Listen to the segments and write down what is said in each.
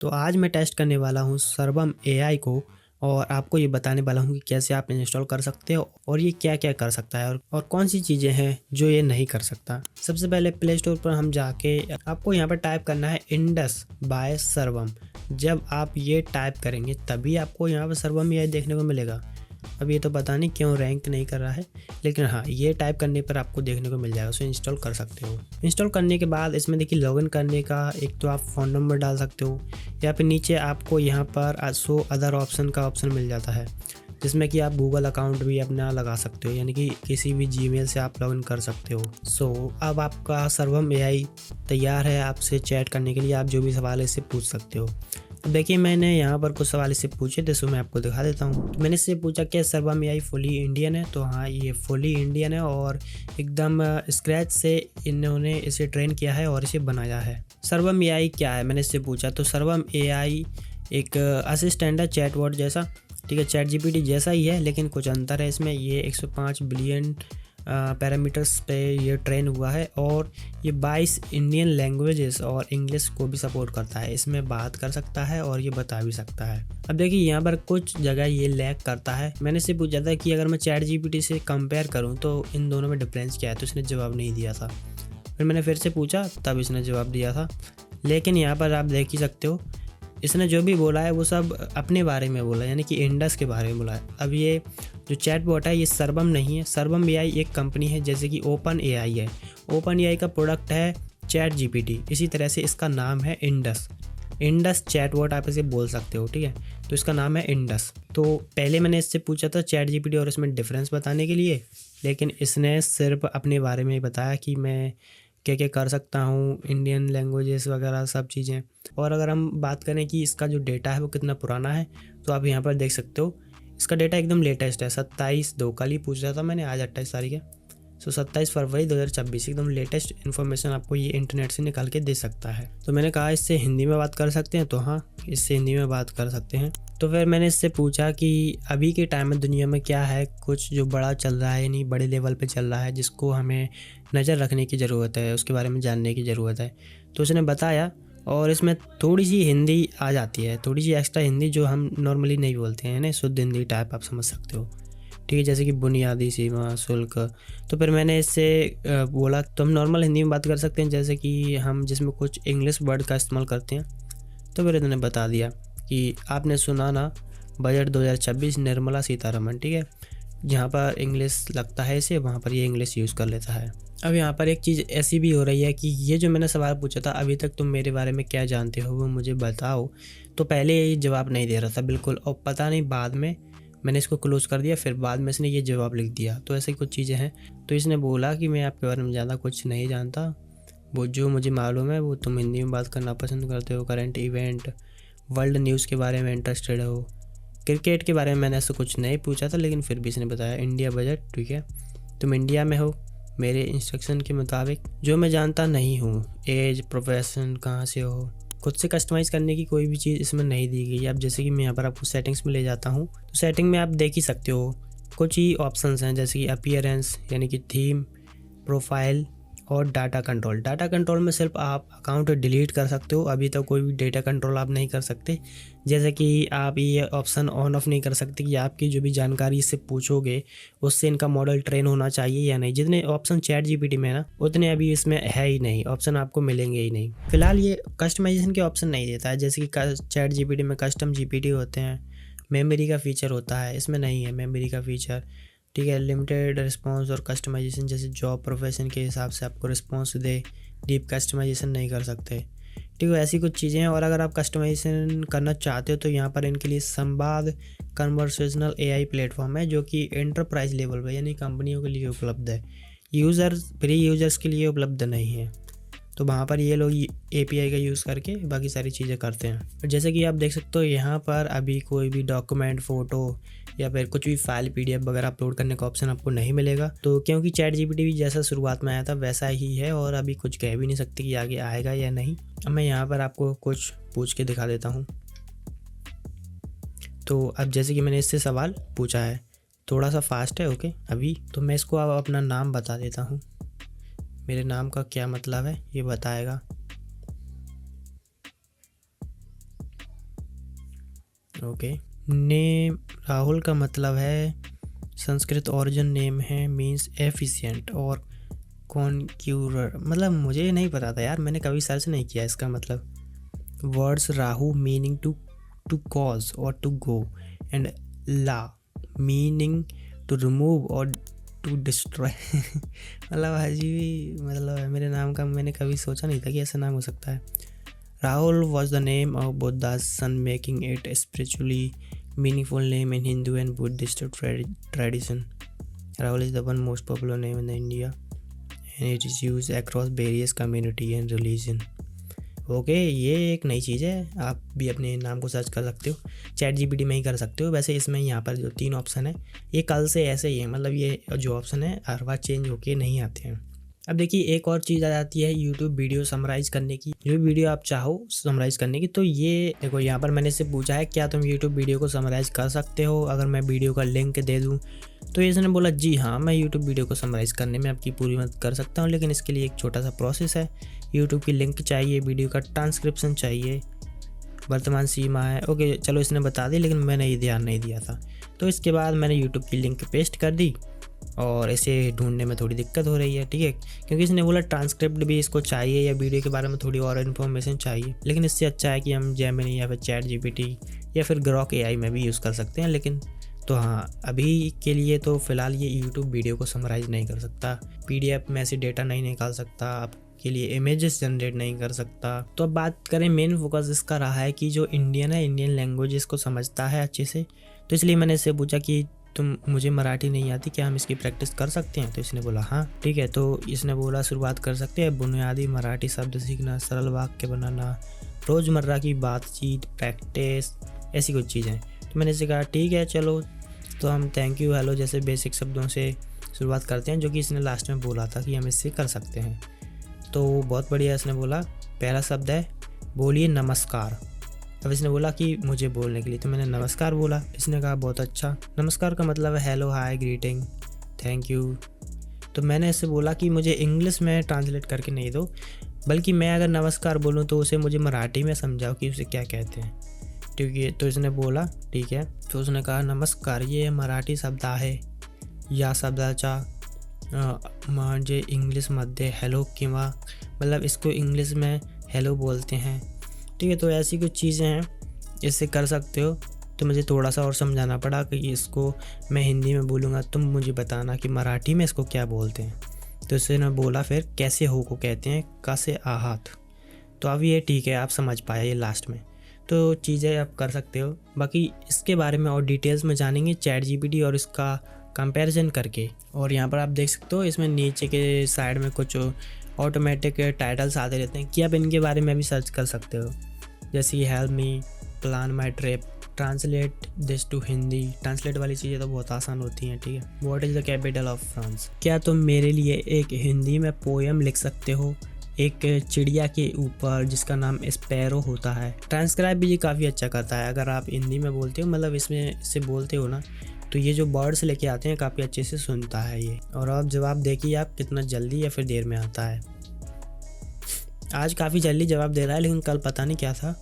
तो आज मैं टेस्ट करने वाला हूँ सर्वम एआई को और आपको ये बताने वाला हूँ कि कैसे आप इंस्टॉल कर सकते हो और ये क्या क्या कर सकता है और कौन सी चीज़ें हैं जो ये नहीं कर सकता। सबसे पहले प्ले स्टोर पर हम जाके आपको यहाँ पर टाइप करना है इंडस बाय सर्वम। जब आप ये टाइप करेंगे तभी आपको यहाँ पर सर्वम एआई देखने को मिलेगा। अब ये तो पता नहीं क्यों रैंक नहीं कर रहा है, लेकिन हाँ ये टाइप करने पर आपको देखने को मिल जाएगा। उसे इंस्टॉल कर सकते हो। इंस्टॉल करने के बाद इसमें देखिए लॉगिन करने का एक तो आप फ़ोन नंबर डाल सकते हो या फिर नीचे आपको यहाँ पर शो अदर ऑप्शन का ऑप्शन मिल जाता है, जिसमें कि आप गूगल अकाउंट भी अपना लगा सकते हो, यानी कि किसी भी जीमेल से आप लॉगिन कर सकते हो। अब आपका सर्वम एआई तैयार है आपसे चैट करने के लिए। आप जो भी सवाल है इससे पूछ सकते हो। अब देखिए मैंने यहाँ पर कुछ सवाल इससे पूछे थे, सो मैं आपको दिखा देता हूँ। तो मैंने इससे पूछा क्या सर्वम एआई फुली इंडियन है, तो हाँ ये फुली इंडियन है और एकदम स्क्रैच से इन्होंने इसे ट्रेन किया है और इसे बनाया है। सर्वम एआई क्या है मैंने इससे पूछा, तो सर्वम एआई एक असिस्टेंट है चैटबॉट जैसा, ठीक है, चैट जीपीटी जैसा ही है, लेकिन कुछ अंतर है इसमें। ये 105 बिलियन पैरामीटर्स पे ये ट्रेन हुआ है और ये 22 इंडियन लैंग्वेजेस और इंग्लिश को भी सपोर्ट करता है। इसमें बात कर सकता है और ये बता भी सकता है। अब देखिए यहाँ पर कुछ जगह ये लैग करता है। मैंने इससे पूछा था कि अगर मैं चैट जीपीटी से कंपेयर करूँ तो इन दोनों में डिफरेंस क्या है, तो इसने जवाब नहीं दिया था। फिर मैंने फिर से पूछा तब इसने जवाब दिया था। लेकिन यहाँ पर आप देख ही सकते हो इसने जो भी बोला है वो सब अपने बारे में बोला है, यानी कि इंडस के बारे में बोला है। अब ये जो चैट बॉट है ये सर्वम नहीं है। सर्वम एआई एक कंपनी है जैसे कि ओपन एआई है। ओपन एआई का प्रोडक्ट है चैट जीपीटी, इसी तरह से इसका नाम है इंडस। इंडस चैट बॉट आप इसे बोल सकते हो, ठीक है, तो इसका नाम है इंडस। तो पहले मैंने इससे पूछा था चैट जीपीटी और इसमें डिफरेंस बताने के लिए, लेकिन इसने सिर्फ अपने बारे में ही बताया कि मैं क्या क्या कर सकता हूँ, इंडियन लैंग्वेजेस वगैरह सब चीज़ें। और अगर हम बात करें कि इसका जो डेटा है वो कितना पुराना है, तो आप यहाँ पर देख सकते हो इसका डेटा एकदम लेटेस्ट है। 27/2 कल ही पूछ रहा था मैंने, आज 28 तारीख है। 27 फरवरी 2026 एकदम लेटेस्ट इन्फॉर्मेशन आपको ये इंटरनेट से निकाल के दे सकता है। तो मैंने कहा इससे हिंदी में बात कर सकते हैं, तो हाँ इससे हिंदी में बात कर सकते हैं। तो फिर मैंने इससे पूछा कि अभी के टाइम में दुनिया में क्या है कुछ जो बड़ा चल रहा है, यानी बड़े लेवल पे चल रहा है, जिसको हमें नज़र रखने की ज़रूरत है, उसके बारे में जानने की ज़रूरत है। तो उसने बताया और इसमें थोड़ी सी हिंदी आ जाती है, थोड़ी सी एक्स्ट्रा हिंदी जो हम नॉर्मली नहीं बोलते हैं ना, शुद्ध हिंदी टाइप आप समझ सकते हो, ठीक है, जैसे कि बुनियादी सीमा शुल्क। तो फिर मैंने इससे बोला तो हम नॉर्मल हिंदी में बात कर सकते हैं, जैसे कि हम जिसमें कुछ इंग्लिश वर्ड का इस्तेमाल करते हैं। तो फिर इन्होंने बता दिया कि आपने सुना ना बजट 2026 निर्मला सीतारमण, ठीक है, जहाँ पर इंग्लिश लगता है इसे वहाँ पर ये इंग्लिश यूज़ कर लेता है। अब यहाँ पर एक चीज़ ऐसी भी हो रही है कि ये जो मैंने सवाल पूछा था अभी तक तुम मेरे बारे में क्या जानते हो वो मुझे बताओ, तो पहले ये जवाब नहीं दे रहा था बिल्कुल, और पता नहीं बाद में मैंने इसको क्लोज़ कर दिया, फिर बाद में इसने ये जवाब लिख दिया। तो ऐसी कुछ चीज़ें हैं। तो इसने बोला कि मैं आपके बारे में ज़्यादा कुछ नहीं जानता, वो जो मुझे मालूम है वो तुम हिंदी में बात करना पसंद करते हो, करंट इवेंट, वर्ल्ड न्यूज़ के बारे में इंटरेस्टेड हो, क्रिकेट के बारे में मैंने ऐसा कुछ नहीं पूछा था, लेकिन फिर भी इसने बताया इंडिया बजट, ठीक है, तुम इंडिया में हो, मेरे इंस्ट्रक्शन के मुताबिक जो मैं जानता नहीं हूँ, एज, प्रोफेशन, कहाँ से हो, खुद से कस्टमाइज़ करने की कोई भी चीज़ इसमें नहीं दी गई। अब जैसे कि मैं यहाँ पर आपको सेटिंग्स में ले जाता हूँ, तो सेटिंग में आप देख ही सकते हो कुछ ही ऑप्शंस हैं, जैसे कि अपीयरेंस यानी कि थीम, प्रोफाइल और डाटा कंट्रोल। डाटा कंट्रोल में सिर्फ आप अकाउंट डिलीट कर सकते हो, अभी तक कोई भी डेटा कंट्रोल आप नहीं कर सकते। जैसे कि आप ये ऑप्शन ऑन ऑफ नहीं कर सकते कि आपकी जो भी जानकारी इससे पूछोगे उससे इनका मॉडल ट्रेन होना चाहिए या नहीं। जितने ऑप्शन चैट जीपीटी में है ना, उतने अभी इसमें है ही नहीं, ऑप्शन आपको मिलेंगे ही नहीं। फिलहाल ये कस्टमाइजेशन के ऑप्शन नहीं देता है, जैसे कि चैट जीपीटी में कस्टम जीपीटी होते हैं, मेमोरी का फीचर होता है, इसमें नहीं है मेमोरी का फीचर, ठीक है। लिमिटेड रिस्पॉन्स और कस्टमाइजेशन, जैसे जॉब प्रोफेशन के हिसाब से आपको रिस्पॉन्स दे, डीप कस्टमाइजेशन नहीं कर सकते, ठीक है, ऐसी कुछ चीज़ें हैं। और अगर आप कस्टमाइजेशन करना चाहते हो तो यहाँ पर इनके लिए संवाद कन्वर्सेशनल एआई प्लेटफॉर्म है, जो कि एंटरप्राइज लेवल पर यानी कंपनियों के लिए उपलब्ध है, यूज़र्स फ्री यूज़र्स के लिए उपलब्ध नहीं है। तो वहाँ पर ये लोग एपीआई का यूज़ करके बाकी सारी चीज़ें करते हैं। और जैसे कि आप देख सकते हो यहाँ पर अभी कोई भी डॉक्यूमेंट, फ़ोटो या फिर कुछ भी फाइल पीडीएफ वगैरह अपलोड करने का ऑप्शन आपको नहीं मिलेगा। तो क्योंकि चैट जीपीटी भी जैसा शुरुआत में आया था वैसा ही है और अभी कुछ कह भी नहीं सकते कि आगे आएगा या नहीं। अब मैं यहाँ पर आपको कुछ पूछ के दिखा देता हूँ। तो अब जैसे कि मैंने इससे सवाल पूछा है, थोड़ा सा फास्ट है, ओके। अभी तो मैं इसको अब अपना नाम बता देता हूँ, मेरे नाम का क्या मतलब है ये बताएगा। ओके। नेम राहुल का मतलब है, संस्कृत ओरिजिन नेम है, मीन्स एफिशिएंट और कॉन्क्यूरर। मतलब मुझे नहीं पता था यार, मैंने कभी सर्च नहीं किया इसका मतलब। Words Rahu meaning to cause और टू गो, एंड ला मीनिंग टू रिमूव और टू डिस्ट्रॉय। मतलब अजीब मतलब है मेरे नाम का, मैंने कभी सोचा नहीं था कि ऐसा नाम हो सकता है। Rahul was the name of Buddha's son, making it a spiritually meaningful name in Hindu and Buddhist tradition. Rahul is the one most popular name in India, and it is used across various community and religion. Okay, ये एक नई चीज़ है, आप भी अपने नाम को search कर सकते हो, चैट जीपीटी में ही कर सकते हो। वैसे इसमें यहाँ पर जो 3 ऑप्शन है ये कल से ऐसे ही है, मतलब ये जो ऑप्शन है हर बार चेंज होके नहीं आते हैं। अब देखिए एक और चीज़ आ जाती है यूट्यूब वीडियो समराइज करने की, जो वीडियो आप चाहो समराइज करने की। तो ये देखो यहाँ पर मैंने इससे पूछा है क्या तुम यूट्यूब वीडियो को समराइज कर सकते हो, अगर मैं वीडियो का लिंक दे दूँ। तो इसने बोला जी हाँ, मैं यूट्यूब वीडियो को समराइज़ करने में आपकी पूरी मदद कर सकता हूँ, लेकिन इसके लिए एक छोटा सा प्रोसेस है। यूट्यूब की लिंक चाहिए, वीडियो का ट्रांसक्रिप्शन चाहिए, वर्तमान सीमा है। ओके चलो इसने बता दी, लेकिन मैंने ये ध्यान नहीं दिया था। तो इसके बाद मैंने यूट्यूब की लिंक पेस्ट कर दी और इसे ढूंढने में थोड़ी दिक्कत हो रही है, ठीक है, क्योंकि इसने बोला ट्रांसक्रिप्ट भी इसको चाहिए या वीडियो के बारे में थोड़ी और इन्फॉर्मेशन चाहिए। लेकिन इससे अच्छा है कि हम जेमिनी या फिर चैट जीपीटी या फिर ग्रॉक एआई में भी यूज़ कर सकते हैं। लेकिन तो हाँ, अभी के लिए तो फ़िलहाल ये यूट्यूब वीडियो को समराइज़ नहीं कर सकता, पीडीएफ में से डेटा नहीं निकाल सकता, आपके लिए इमेजेस जनरेट नहीं कर सकता। तो अब बात करें, मेन फोकस इसका रहा है कि जो इंडियन है, इंडियन लैंग्वेज इसको समझता है अच्छे से। तो इसलिए मैंने इससे पूछा कि तुम मुझे मराठी नहीं आती, क्या हम इसकी प्रैक्टिस कर सकते हैं। तो इसने बोला हाँ ठीक है। तो इसने बोला शुरुआत कर सकते हैं, बुनियादी मराठी शब्द सीखना, सरल वाक्य बनाना, रोज़मर्रा की बातचीत, प्रैक्टिस, ऐसी कुछ चीज़ें। तो मैंने इसे कहा ठीक है चलो, तो हम थैंक यू, हेलो जैसे बेसिक शब्दों से शुरुआत करते हैं, जो कि इसने लास्ट में बोला था कि हम इससे कर सकते हैं। तो बहुत बढ़िया, इसने बोला पहला शब्द है बोलिए नमस्कार। अब इसने बोला कि मुझे बोलने के लिए, तो मैंने नमस्कार बोला। इसने कहा बहुत अच्छा, नमस्कार का मतलब है hello, hi, greeting, thank you. तो मैंने इससे बोला कि मुझे इंग्लिश में ट्रांसलेट करके नहीं दो, बल्कि मैं अगर नमस्कार बोलूँ तो उसे मुझे मराठी में समझाओ कि उसे क्या कहते हैं, ठीक है। तो इसने बोला ठीक है। तो उसने कहा नमस्कार ये मराठी शब्द आहे या शब्दाचा म्हणजे इंग्लिशमध्ये हेलो किंवा, मतलब इसको इंग्लिश में हेलो बोलते हैं, ठीक है। तो ऐसी कुछ चीज़ें हैं, इससे कर सकते हो। तो मुझे थोड़ा सा और समझाना पड़ा कि इसको मैं हिंदी में बोलूँगा, तुम मुझे बताना कि मराठी में इसको क्या बोलते हैं। तो इसने बोला फिर कैसे हो को कहते हैं कसे आहात। तो अब ये ठीक है, आप समझ पाए ये लास्ट में। तो चीज़ें आप कर सकते हो। बाकी इसके बारे में और डिटेल्स में जानेंगे चैट जीपीटी और इसका कंपैरिजन करके। और यहाँ पर आप देख सकते हो इसमें नीचे के साइड में कुछ ऑटोमेटिक टाइटल्स आते रहते हैं कि आप इनके बारे में भी सर्च कर सकते हो, जैसे कि help me, plan my trip, translate this to Hindi. Translate वाली चीज़ें तो बहुत आसान होती हैं, ठीक है। What is the capital of France, क्या तुम मेरे लिए एक हिंदी में पोएम लिख सकते हो एक चिड़िया के ऊपर जिसका नाम स्पैरो होता है। ट्रांसक्राइब भी ये काफ़ी अच्छा करता है, अगर आप हिंदी में बोलते हो, मतलब इसमें से बोलते हो ना, तो ये जो वर्ड्स लेके आते हैं काफ़ी अच्छे से सुनता है ये। और अब जवाब देखिए आप कितना जल्दी या फिर देर में आता है। आज काफ़ी जल्दी जवाब दे रहा है, लेकिन कल पता नहीं क्या था,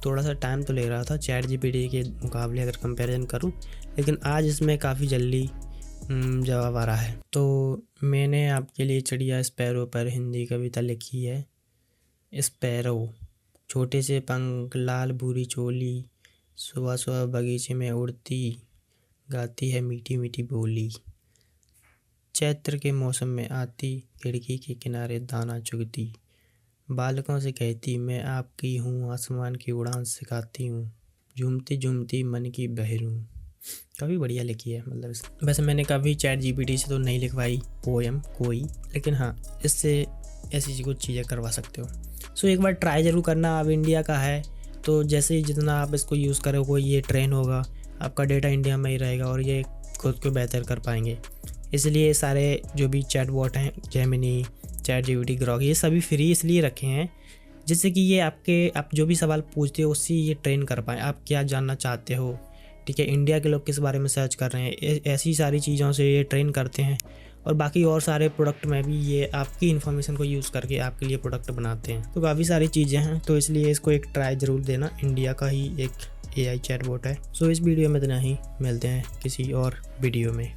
थोड़ा सा टाइम तो ले रहा था चैट जीपीटी के मुकाबले अगर कंपैरिजन करूं, लेकिन आज इसमें काफ़ी जल्दी जवाब आ रहा है। तो मैंने आपके लिए चिड़िया स्पैरो पर हिंदी कविता लिखी है। स्पैरो, छोटे से पंख, लाल भूरी चोली, सुबह सुबह बगीचे में उड़ती, गाती है मीठी मीठी बोली, चैत्र के मौसम में आती, खिड़की के किनारे दाना चुगती, बालकों से कहती मैं आपकी हूँ, आसमान की उड़ान सिखाती हूँ, झूमती झूमती मन की बहरूं। काफ़ी बढ़िया लिखी है, मतलब वैसे मैंने कभी चैट जीपीटी से तो नहीं लिखवाई पोएम कोई, लेकिन हाँ इससे ऐसी कुछ चीज़ें करवा सकते हो। सो एक बार ट्राई ज़रूर करना। अब इंडिया का है तो जैसे ही जितना आप इसको यूज़ करोगे ये ट्रेन होगा, आपका डेटा इंडिया में ही रहेगा और ये खुद को बेहतर कर पाएंगे। इसलिए सारे जो भी चैट बॉट हैं, जेमिनी, चैट जीपीटी, ग्रॉक, ये सभी फ्री इसलिए रखे हैं जिससे कि ये आप जो भी सवाल पूछते हो उससे ये ट्रेन कर पाएँ, आप क्या जानना चाहते हो, ठीक है, इंडिया के लोग किस बारे में सर्च कर रहे हैं, ऐसी सारी चीज़ों से ये ट्रेन करते हैं। और बाकी और सारे प्रोडक्ट में भी ये आपकी इन्फॉर्मेशन को यूज़ करके आपके लिए प्रोडक्ट बनाते हैं। तो काफ़ी सारी चीज़ें हैं, तो इसलिए इसको एक ट्राई ज़रूर देना। इंडिया का ही एक AI चैटबॉट है। सो इस वीडियो में इतना ही, मिलते हैं किसी और वीडियो में।